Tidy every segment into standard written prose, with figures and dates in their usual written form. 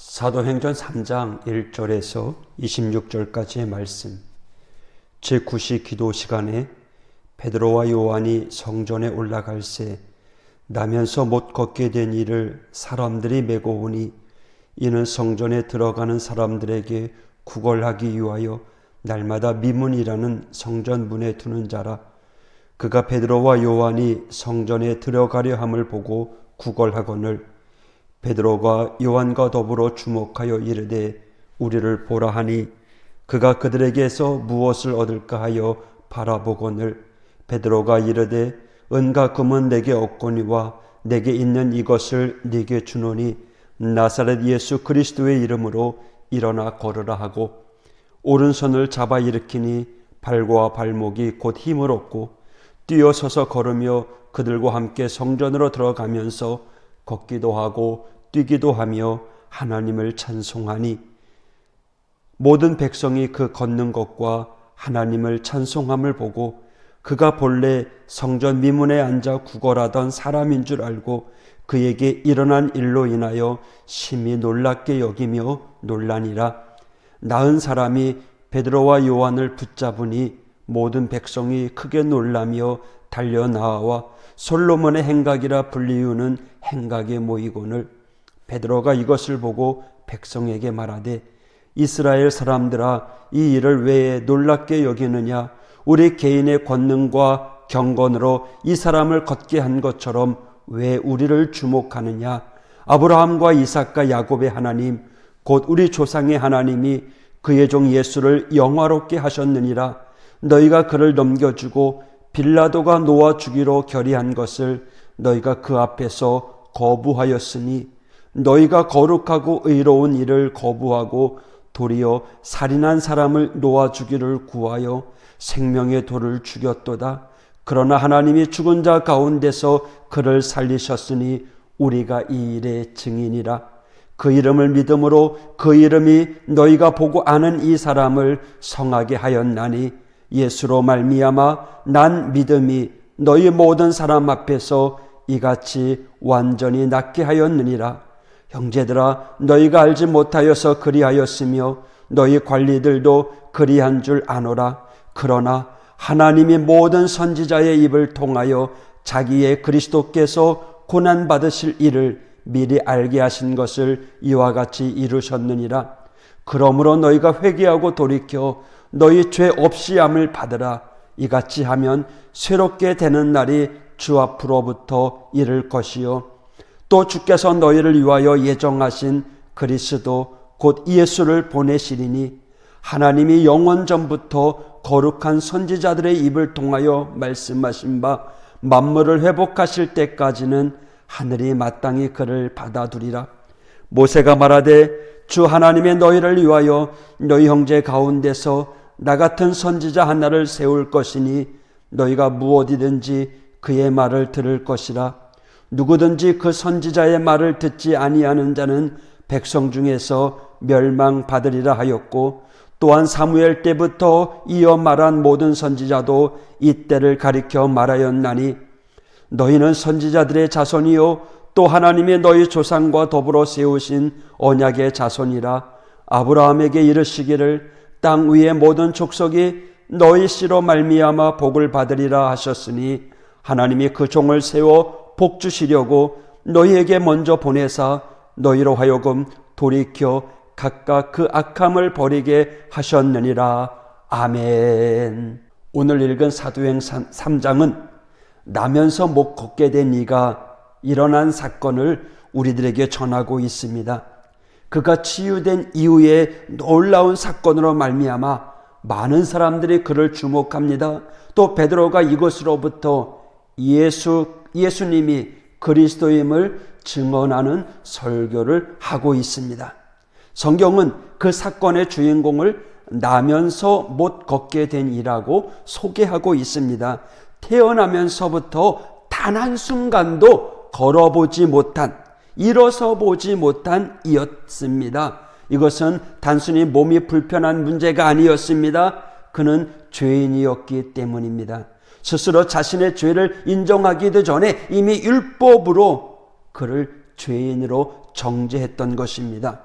사도행전 3장 1절에서 26절까지의 말씀. 제9시 기도 시간에 베드로와 요한이 성전에 올라갈새 나면서 못 걷게 된 이를 사람들이 메고 오니 이는 성전에 들어가는 사람들에게 구걸하기 위하여 날마다 미문이라는 성전 문에 두는 자라. 그가 베드로와 요한이 성전에 들어가려 함을 보고 구걸하거늘 베드로가 요한과 더불어 주목하여 이르되 우리를 보라 하니 그가 그들에게서 무엇을 얻을까 하여 바라보거늘 베드로가 이르되 은과 금은 내게 없거니와 내게 있는 이것을 네게 주노니 나사렛 예수 그리스도의 이름으로 일어나 걸으라 하고 오른손을 잡아 일으키니 발과 발목이 곧 힘을 얻고 뛰어서서 걸으며 그들과 함께 성전으로 들어가면서 걷기도 하고 뛰기도 하며 하나님을 찬송하니 모든 백성이 그 걷는 것과 하나님을 찬송함을 보고 그가 본래 성전 미문에 앉아 구걸하던 사람인 줄 알고 그에게 일어난 일로 인하여 심히 놀랍게 여기며 놀라니라. 나은 사람이 베드로와 요한을 붙잡으니 모든 백성이 크게 놀라며 달려 나와 솔로몬의 행각이라 불리우는 행각에 모이거늘 베드로가 이것을 보고 백성에게 말하되 이스라엘 사람들아 이 일을 왜 놀랍게 여기느냐. 우리 개인의 권능과 경건으로 이 사람을 걷게 한 것처럼 왜 우리를 주목하느냐. 아브라함과 이삭과 야곱의 하나님 곧 우리 조상의 하나님이 그의 종 예수를 영화롭게 하셨느니라. 너희가 그를 넘겨주고 빌라도가 놓아 주기로 결의한 것을 너희가 그 앞에서 거부하였으니 너희가 거룩하고 의로운 일을 거부하고 도리어 살인한 사람을 놓아 주기를 구하여 생명의 돌을 죽였도다. 그러나 하나님이 죽은 자 가운데서 그를 살리셨으니 우리가 이 일의 증인이라. 그 이름을 믿음으로 그 이름이 너희가 보고 아는 이 사람을 성하게 하였나니 예수로 말미암아 난 믿음이 너희 모든 사람 앞에서 이같이 완전히 낫게 하였느니라. 형제들아 너희가 알지 못하여서 그리하였으며 너희 관리들도 그리한 줄 아노라. 그러나 하나님이 모든 선지자의 입을 통하여 자기의 그리스도께서 고난받으실 일을 미리 알게 하신 것을 이와 같이 이루셨느니라. 그러므로 너희가 회개하고 돌이켜 너희 죄 없이 함을 받으라. 이같이 하면 새롭게 되는 날이 주 앞으로부터 이를 것이요 또 주께서 너희를 위하여 예정하신 그리스도 곧 예수를 보내시리니 하나님이 영원 전부터 거룩한 선지자들의 입을 통하여 말씀하신 바 만물을 회복하실 때까지는 하늘이 마땅히 그를 받아두리라. 모세가 말하되 주 하나님의 너희를 위하여 너희 형제 가운데서 나 같은 선지자 하나를 세울 것이니 너희가 무엇이든지 그의 말을 들을 것이라. 누구든지 그 선지자의 말을 듣지 아니하는 자는 백성 중에서 멸망받으리라 하였고 또한 사무엘 때부터 이어 말한 모든 선지자도 이때를 가리켜 말하였나니 너희는 선지자들의 자손이요 또 하나님의 너희 조상과 더불어 세우신 언약의 자손이라. 아브라함에게 이르시기를 땅 위의 모든 족속이 너희 씨로 말미암아 복을 받으리라 하셨으니 하나님이 그 종을 세워 복 주시려고 너희에게 먼저 보내사 너희로 하여금 돌이켜 각각 그 악함을 버리게 하셨느니라. 아멘. 오늘 읽은 사도행전 3장은 나면서 못 걷게 된 이가 일어난 사건을 우리들에게 전하고 있습니다. 그가 치유된 이후에 놀라운 사건으로 말미암아 많은 사람들이 그를 주목합니다. 또 베드로가 이것으로부터 예수님이 그리스도임을 증언하는 설교를 하고 있습니다. 성경은 그 사건의 주인공을 나면서 못 걷게 된 이라고 소개하고 있습니다. 태어나면서부터 단 한순간도 걸어보지 못한, 일어서 보지 못한 이였습니다. 이것은 단순히 몸이 불편한 문제가 아니었습니다. 그는 죄인이었기 때문입니다. 스스로 자신의 죄를 인정하기도 전에 이미 율법으로 그를 죄인으로 정죄했던 것입니다.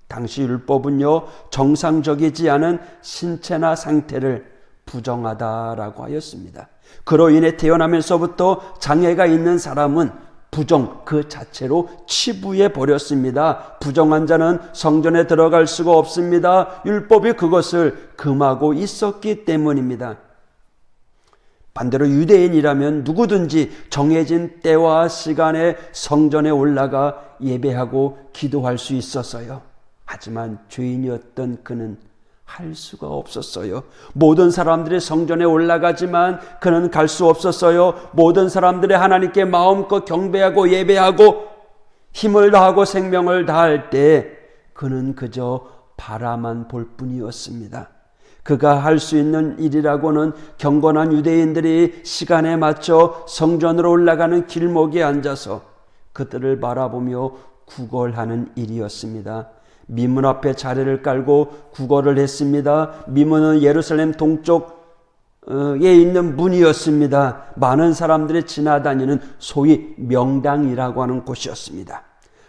당시 율법은요, 정상적이지 않은 신체나 상태를 부정하다라고 하였습니다. 그로 인해 태어나면서부터 장애가 있는 사람은 부정 그 자체로 치부해 버렸습니다. 부정한 자는 성전에 들어갈 수가 없습니다. 율법이 그것을 금하고 있었기 때문입니다. 반대로 유대인이라면 누구든지 정해진 때와 시간에 성전에 올라가 예배하고 기도할 수 있었어요. 하지만 죄인이었던 그는 할 수가 없었어요. 모든 사람들이 성전에 올라가지만 그는 갈 수 없었어요. 모든 사람들이 하나님께 마음껏 경배하고 예배하고 힘을 다하고 생명을 다할 때 그는 그저 바라만 볼 뿐이었습니다. 그가 할 수 있는 일이라고는 경건한 유대인들이 시간에 맞춰 성전으로 올라가는 길목에 앉아서 그들을 바라보며 구걸하는 일이었습니다. 미문 앞에 자리를 깔고 구걸을 했습니다. 미문은 예루살렘 동쪽에 있는 문이었습니다. 많은 사람들이 지나다니는 소위 명당이라고 하는 곳이었습니다.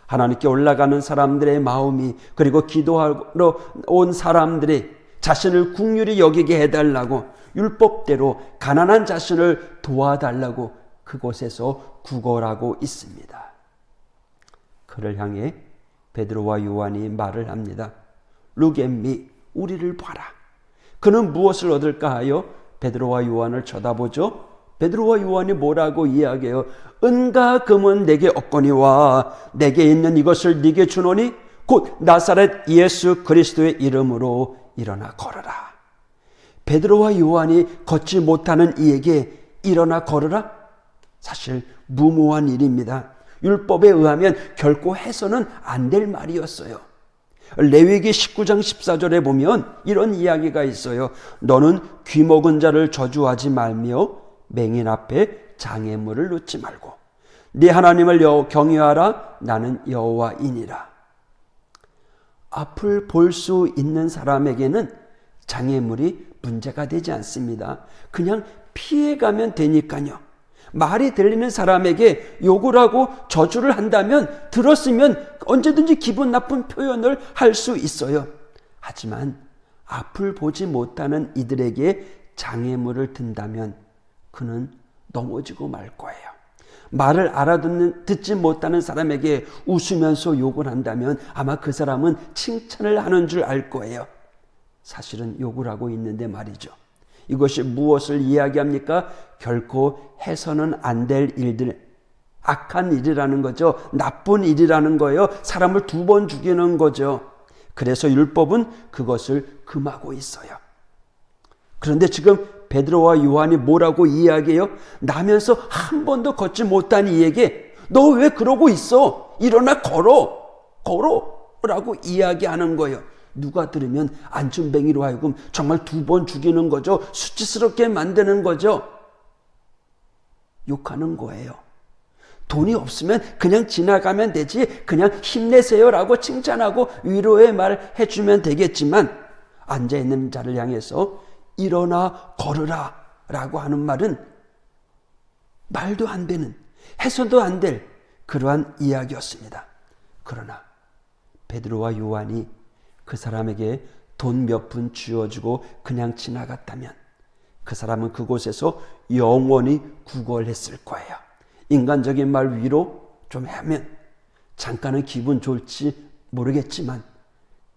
하나님께 올라가는 사람들의 마음이, 그리고 기도하러 온 사람들이 자신을 긍휼히 여기게 해달라고, 율법대로 가난한 자신을 도와달라고 그곳에서 구걸하고 있습니다. 그를 향해 베드로와 요한이 말을 합니다. Look at me, 우리를 봐라. 그는 무엇을 얻을까 하여 베드로와 요한을 쳐다보죠. 베드로와 요한이 뭐라고 이야기해요? 은과 금은 내게 없거니와 내게 있는 이것을 네게 주노니 곧 나사렛 예수 그리스도의 이름으로 일어나 걸어라. 베드로와 요한이 걷지 못하는 이에게 일어나 걸어라? 사실 무모한 일입니다. 율법에 의하면 결코 해서는 안 될 말이었어요. 레위기 19장 14절에 보면 이런 이야기가 있어요. 너는 귀먹은 자를 저주하지 말며 맹인 앞에 장애물을 놓지 말고 네 하나님을 경외하라. 나는 여호와이니라. 앞을 볼 수 있는 사람에게는 장애물이 문제가 되지 않습니다. 그냥 피해가면 되니까요. 말이 들리는 사람에게 욕을 하고 저주를 한다면 들었으면 언제든지 기분 나쁜 표현을 할 수 있어요. 하지만 앞을 보지 못하는 이들에게 장애물을 든다면 그는 넘어지고 말 거예요. 말을 듣지 못하는 사람에게 웃으면서 욕을 한다면 아마 그 사람은 칭찬을 하는 줄 알 거예요. 사실은 욕을 하고 있는데 말이죠. 이것이 무엇을 이야기합니까? 결코 해서는 안 될 일들, 악한 일이라는 거죠. 나쁜 일이라는 거예요. 사람을 2번 죽이는 거죠. 그래서 율법은 그것을 금하고 있어요. 그런데 지금 베드로와 요한이 뭐라고 이야기해요? 나면서 한 번도 걷지 못한 이에게 너 왜 그러고 있어? 일어나 걸어 라고 이야기하는 거예요. 누가 들으면 안춘뱅이로 하여금 정말 2번 죽이는 거죠. 수치스럽게 만드는 거죠. 욕하는 거예요. 돈이 없으면 그냥 지나가면 되지, 그냥 힘내세요라고 칭찬하고 위로의 말 해주면 되겠지만 앉아있는 자를 향해서 일어나 걸으라 라고 하는 말은 말도 안 되는, 해서도 안 될 그러한 이야기였습니다. 그러나 베드로와 요한이 그 사람에게 돈 몇 푼 쥐어주고 그냥 지나갔다면 그 사람은 그곳에서 영원히 구걸했을 거예요. 인간적인 말 위로 좀 하면 잠깐은 기분 좋을지 모르겠지만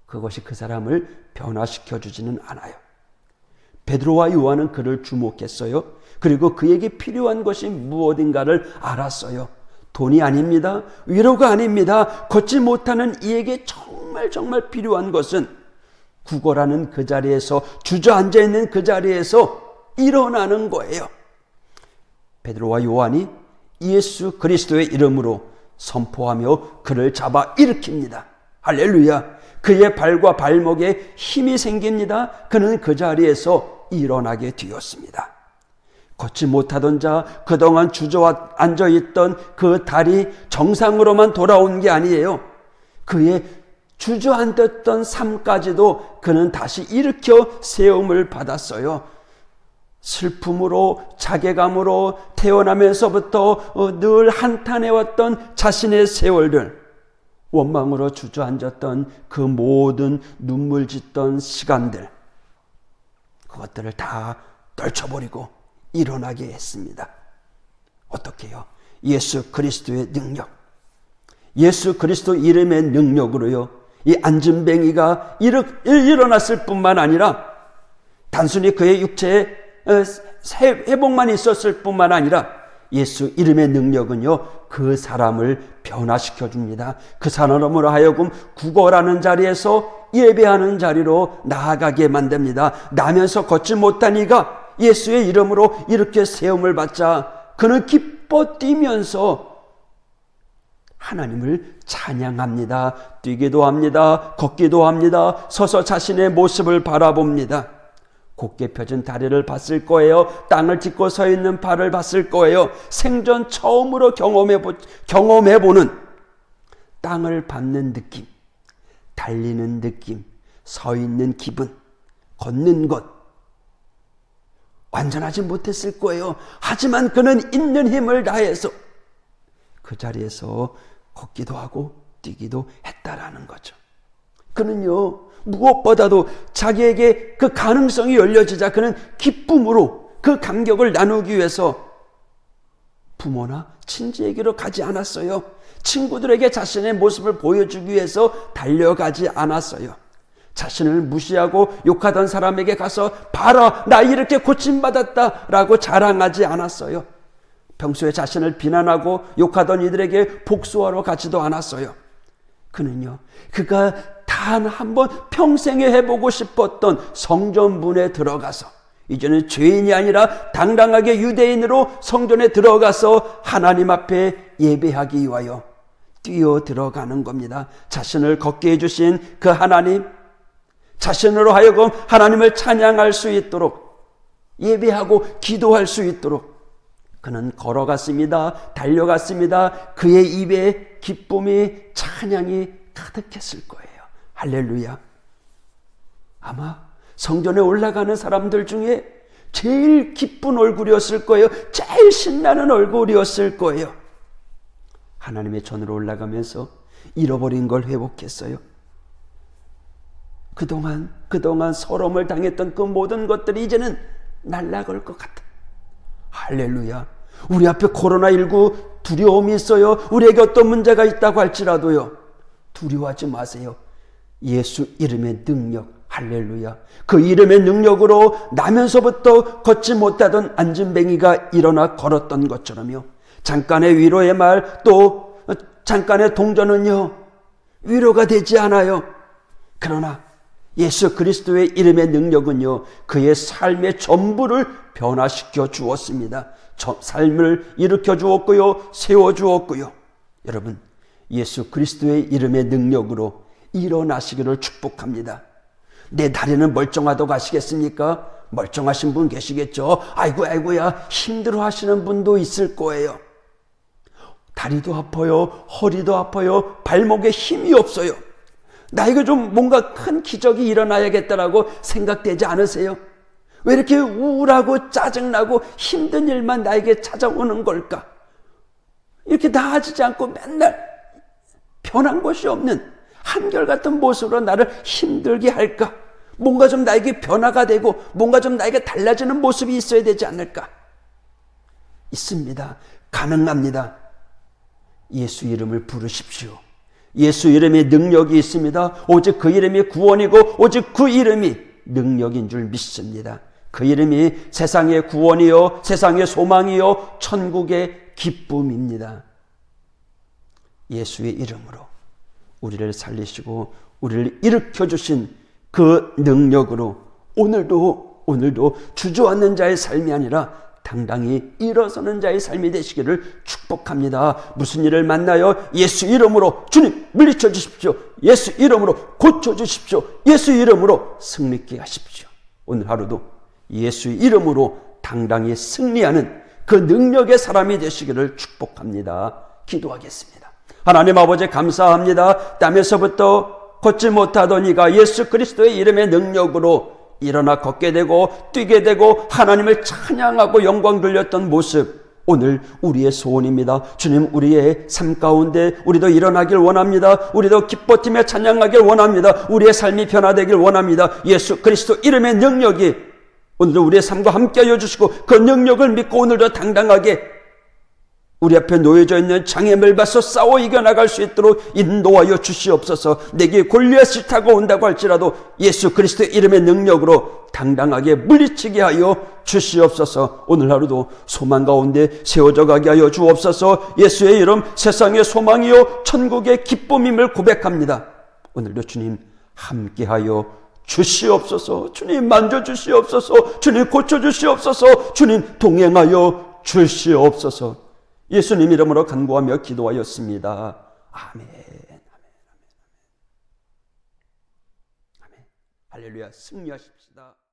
그것이 그 사람을 변화시켜 주지는 않아요. 베드로와 요한은 그를 주목했어요. 그리고 그에게 필요한 것이 무엇인가를 알았어요. 돈이 아닙니다. 위로가 아닙니다. 걷지 못하는 이에게 정말 필요한 것은 구걸하는 그 자리에서, 주저앉아 있는 그 자리에서 일어나는 거예요. 베드로와 요한이 예수 그리스도의 이름으로 선포하며 그를 잡아 일으킵니다. 할렐루야. 그의 발과 발목에 힘이 생깁니다. 그는 그 자리에서 일어나게 되었습니다. 걷지 못하던 자, 그동안 주저앉아 있던 그 다리 정상으로만 돌아온 게 아니에요. 그의 주저앉았던 삶까지도 그는 다시 일으켜 세움을 받았어요. 슬픔으로, 자괴감으로 태어나면서부터 늘 한탄해왔던 자신의 세월들, 원망으로 주저앉았던 그 모든 눈물 짓던 시간들, 그것들을 다 떨쳐버리고 일어나게 했습니다. 어떻게요? 예수 그리스도의 능력, 예수 그리스도 이름의 능력으로요, 이 안진뱅이가 일어났을 뿐만 아니라 단순히 그의 육체에 회복만 있었을 뿐만 아니라 예수 이름의 능력은요, 그 사람을 변화시켜 줍니다. 그 사람으로 하여금 구걸하는 자리에서 예배하는 자리로 나아가게 만듭니다. 나면서 걷지 못한 이가 예수의 이름으로 이렇게 세움을 받자 그는 기뻐 뛰면서 하나님을 찬양합니다. 뛰기도 합니다. 걷기도 합니다. 서서 자신의 모습을 바라봅니다. 곧게 펴진 다리를 봤을 거예요. 땅을 짚고 서 있는 발을 봤을 거예요. 생전 처음으로 경험해보는 땅을 밟는 느낌, 달리는 느낌, 서 있는 기분, 걷는 것, 완전하지 못했을 거예요. 하지만 그는 있는 힘을 다해서 그 자리에서 걷기도 하고 뛰기도 했다라는 거죠. 그는요, 무엇보다도 자기에게 그 가능성이 열려지자 그는 기쁨으로 그 감격을 나누기 위해서 부모나 친지에게로 가지 않았어요. 친구들에게 자신의 모습을 보여주기 위해서 달려가지 않았어요. 자신을 무시하고 욕하던 사람에게 가서 봐라, 나 이렇게 고침받았다 라고 자랑하지 않았어요. 평소에 자신을 비난하고 욕하던 이들에게 복수하러 가지도 않았어요. 그는요, 그가 단 한 번 평생에 해보고 싶었던 성전문에 들어가서, 이제는 죄인이 아니라 당당하게 유대인으로 성전에 들어가서 하나님 앞에 예배하기 위하여 뛰어 들어가는 겁니다. 자신을 걷게 해주신 그 하나님, 자신으로 하여금 하나님을 찬양할 수 있도록, 예배하고 기도할 수 있도록 그는 걸어갔습니다. 달려갔습니다. 그의 입에 기쁨이, 찬양이 가득했을 거예요. 할렐루야. 아마 성전에 올라가는 사람들 중에 제일 기쁜 얼굴이었을 거예요. 제일 신나는 얼굴이었을 거예요. 하나님의 전으로 올라가면서 잃어버린 걸 회복했어요. 그동안 서러움을 당했던 그 모든 것들이 이제는 날아갈 것 같아. 할렐루야. 우리 앞에 코로나19 두려움이 있어요. 우리에게 어떤 문제가 있다고 할지라도요, 두려워하지 마세요. 예수 이름의 능력, 할렐루야. 그 이름의 능력으로 나면서부터 걷지 못하던 안진뱅이가 일어나 걸었던 것처럼요, 잠깐의 위로의 말, 또 잠깐의 동전은요, 위로가 되지 않아요. 그러나 예수 그리스도의 이름의 능력은요, 그의 삶의 전부를 변화시켜 주었습니다. 삶을 일으켜 주었고요, 세워 주었고요. 여러분, 예수 그리스도의 이름의 능력으로 일어나시기를 축복합니다. 내 다리는 멀쩡하다고 하시겠습니까? 멀쩡하신 분 계시겠죠? 아이고야, 힘들어 하시는 분도 있을 거예요. 다리도 아파요, 허리도 아파요, 발목에 힘이 없어요. 나에게 좀 뭔가 큰 기적이 일어나야겠다라고 생각되지 않으세요? 왜 이렇게 우울하고 짜증나고 힘든 일만 나에게 찾아오는 걸까? 이렇게 나아지지 않고 맨날 변한 것이 없는 한결같은 모습으로 나를 힘들게 할까? 뭔가 좀 나에게 변화가 되고 뭔가 좀 나에게 달라지는 모습이 있어야 되지 않을까? 있습니다. 가능합니다. 예수 이름을 부르십시오. 예수 이름에 능력이 있습니다. 오직 그 이름이 구원이고 오직 그 이름이 능력인 줄 믿습니다. 그 이름이 세상의 구원이요, 세상의 소망이요, 천국의 기쁨입니다. 예수의 이름으로 우리를 살리시고 우리를 일으켜주신 그 능력으로 오늘도 주저앉는 자의 삶이 아니라 당당히 일어서는 자의 삶이 되시기를 축복합니다. 무슨 일을 만나요? 예수 이름으로 주님 물리쳐 주십시오. 예수 이름으로 고쳐 주십시오. 예수 이름으로 승리케 하십시오. 오늘 하루도 예수 이름으로 당당히 승리하는 그 능력의 사람이 되시기를 축복합니다. 기도하겠습니다. 하나님 아버지 감사합니다. 땀에서부터 걷지 못하던 이가 예수 그리스도의 이름의 능력으로 일어나 걷게 되고 뛰게 되고 하나님을 찬양하고 영광 돌렸던 모습, 오늘 우리의 소원입니다. 주님, 우리의 삶 가운데 우리도 일어나길 원합니다. 우리도 기뻐팀에 찬양하길 원합니다. 우리의 삶이 변화되길 원합니다. 예수 그리스도 이름의 능력이 오늘도 우리의 삶과 함께하여 주시고 그 능력을 믿고 오늘도 당당하게 우리 앞에 놓여져 있는 장애물 맞서 싸워 이겨나갈 수 있도록 인도하여 주시옵소서. 내게 골리앗이 다가온다고 할지라도 예수 그리스도의 이름의 능력으로 당당하게 물리치게 하여 주시옵소서. 오늘 하루도 소망 가운데 세워져 가게 하여 주옵소서. 예수의 이름 세상의 소망이요 천국의 기쁨임을 고백합니다. 오늘도 주님 함께하여 주시옵소서. 주님 만져주시옵소서. 주님 고쳐주시옵소서. 주님 동행하여 주시옵소서. 예수님 이름으로 간구하며 기도하였습니다. 아멘. 아멘. 할렐루야. 승리하십시다.